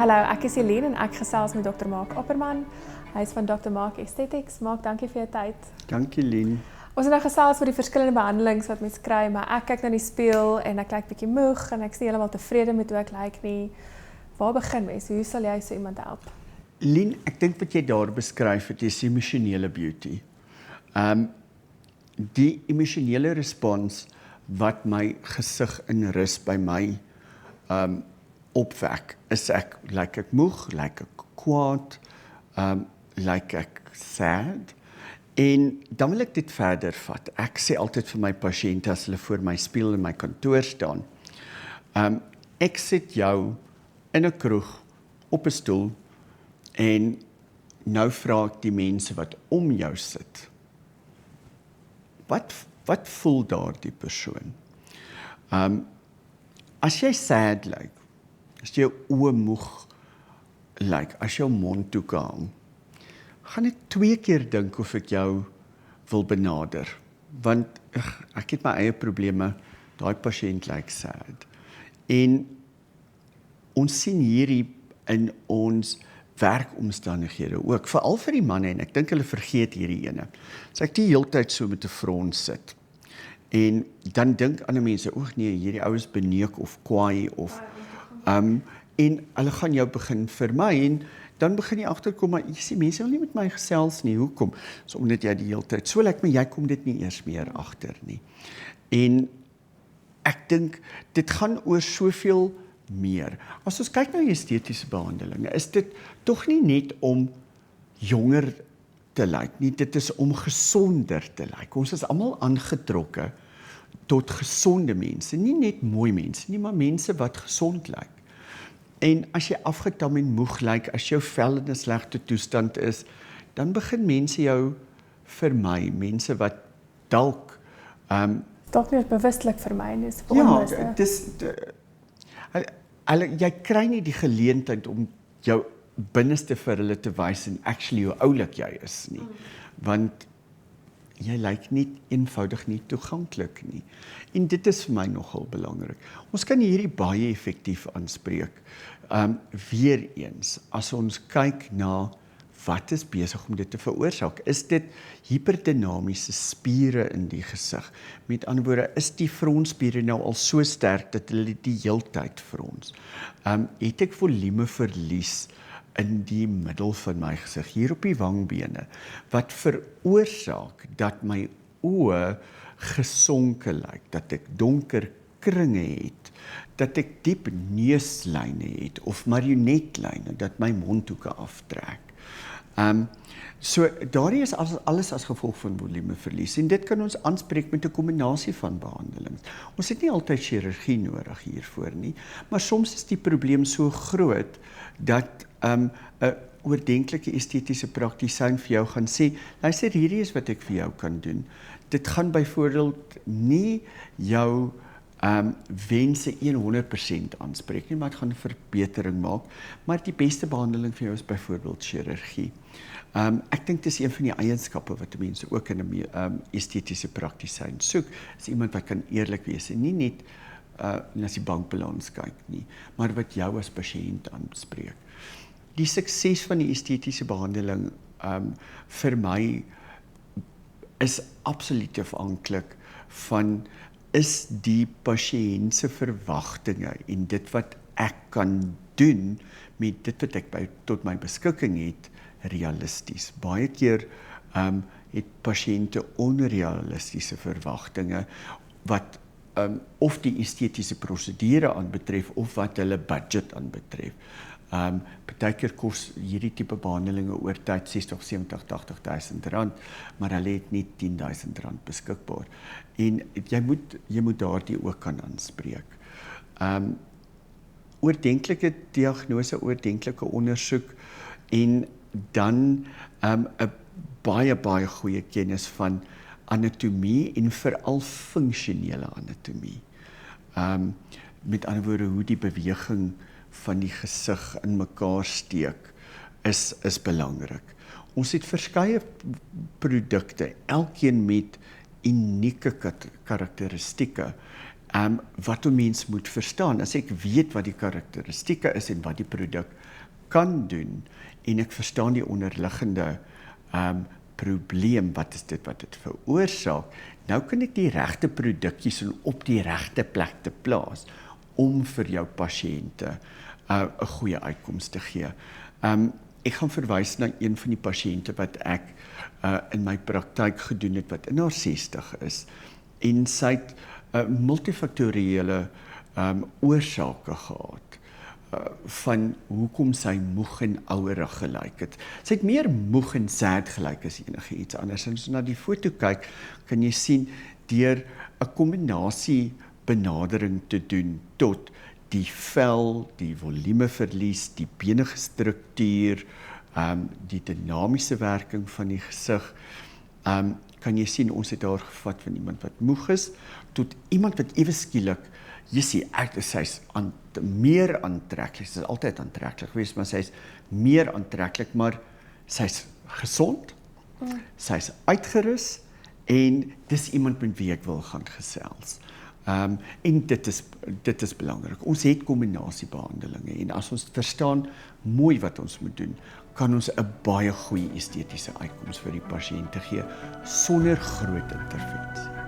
Hallo, ek is Helene en ek gesels met Dr. Mark Opperman. Hy is van Dr. Mark Aesthetics. Mark, dankie vir jou tyd. Dankie, Lien. Ons het nou gesels oor die verskillende behandelings wat mens kry, maar ek kyk na die spieël en ek lyk bietjie moeg en ek is nie heeltemal tevrede met hoe ek lyk nie. Waar begin mens? Hoe sal jy so iemand help? Lien, ek dink wat jy daar beskryf het, is emosionele beauty. Die emosionele respons wat my gesig in rus by my opwek, is lyk ek moeg, lyk ek kwaad, lyk ek sad. En dan wil ek dit verder vat. Ek sê altyd vir my pasiënte as hulle voor my spieël in my kantoor staan, ek sit jou in 'n kroeg op 'n stoel en nou vra ek die mense wat om jou sit, wat voel daardie persoon? As jy sad lyk, as jy oë moeg lyk, as jou mond toe hang, gaan ek 2 keer dink of ek jou wil benader, want ek het my eie probleme, daai pasiënt lyk sad. En ons sien hierdie in ons werkomstandighede ook, veral vir die manne, en ek dink hulle vergeet hierdie ene. As ek die heeltyd so met 'n frons sit, en dan dink ander mense, nee, hierdie ou is beneuk of kwaai, of en hulle gaan jou begin vermy, en dan begin jy agterkom, maar jy sê, mense wil nie met my gesels nie, hoekom? So omdat jy die heeltyd so lyk, maar jy kom dit nie eers meer agter nie. En ek dink, dit gaan oor soveel meer. As ons kyk na estetiese behandelinge, is dit tog nie net om jonger te lyk nie, dit is om gesonder te lyk. Ons is almal aangetrokke tot gesonde mense, nie net mooi mense nie, maar mense wat gesond lyk. En as jy afgetam en moeg lyk, as jou vel in 'n slegte toestand is, dan begin mense jou vermy, mense wat dalk Dalk nie bewustelik vermy nie, dis ja, jy kry nie die geleentheid om jou binneste vir hulle te wys en actually hoe oulik jy is nie, want jy lyk nie eenvoudig nie toeganklik nie. En dit is vir my nogal belangrik. Ons kan hierdie baie effektief aanspreek. Weer eens, as ons kyk na wat is besig om dit te veroorsaak, is dit hyperdinamiese spiere in die gesig. Met ander woorde, is die fronsspiere nou al so sterk dat hulle die heeltyd frons? Het ek volumeverlies in die middel van my gesig, hier op die wangbene, wat veroorsaak dat my oë gesonke lyk, dat ek donker kringe het, dat ek diep neuslyne het, of marionetlyne, dat my mondhoeke aftrek. So daardie is alles as gevolg van volumeverlies, en dit kan ons aanspreek met 'n kombinasie van behandelings. Ons het nie altyd chirurgie nodig hiervoor nie, maar soms is die probleem so groot dat 'n oordentlike estetiese praktisyn vir jou gaan sê, luister, hierdie is wat ek vir jou kan doen. Dit gaan byvoorbeeld nie jou wense 100% aanspreek nie, maar dit gaan 'n verbetering maak, maar die beste behandeling vir jou is byvoorbeeld chirurgie. Ek dink dis een van die eienskappe wat mense ook in 'n estetiese praktisyn soek, is iemand wat kan eerlik wees en nie net as die bankbalans kyk nie, maar wat jou as pasiënt aanspreek. Die sukses van die estetiese behandeling vir my is absoluut afhanklik van is die pasiënt se verwagtinge en dit wat ek kan doen met dit wat ek tot my beskikking het, realisties. Baie keer het pasiënte onrealistiese verwagtinge wat of die estetiese prosedure aanbetref of wat hulle budget aanbetref. Partykeer kos hierdie tipe behandelinge oor tyd 60, 70, 80.000 rand, maar hulle het nie 10.000 rand beskikbaar. En jy moet daardie ook kan aanspreek. Oordentlike diagnose, oordentlike ondersoek en dan 'n baie goeie kennis van anatomie en veral funksionele anatomie. Met ander woorde, hoe die beweging van die gesig in mekaar steek is belangrik. Ons het verskeie produkte, elkeen met unieke karakteristieke, wat 'n mens moet verstaan. As ek weet wat die karakteristieke is en wat die produk kan doen en ek verstaan die onderliggende probleem, wat is dit wat dit veroorsaak, nou kan ek die regte produkkies op die regte plek te plaas om vir jou pasiënte 'n goeie uitkoms te gee. Ek gaan verwys na een van die pasiënte wat ek in my praktyk gedoen het, wat in haar 60 is, en sy het multifaktoriële oorsake gehad van hoekom sy moeg en ouerig gelyk het. Sy het meer moeg en sad gelyk as enige iets anders. En as jy na die foto kyk, kan jy sien deur 'n kombinasie benadering te doen tot die vel, die volumeverlies, die benige struktuur, die dinamiese werking van die gesig, kan jy sien ons het daar gevat van iemand wat moeg is tot iemand wat ewe skielik, jy sien, sy's meer aantreklik, sy is altyd aantreklik geweest, maar sy's meer aantreklik, maar sy's gesond, sy's uitgerus, en dis iemand met wie ek wil gaan gesels. En dit is belangrik. Ons het kombinasiebehandelinge, en as ons verstaan mooi wat ons moet doen, kan ons 'n baie goeie estetiese uitkoms vir die pasiënte gee, sonder groot intervensie.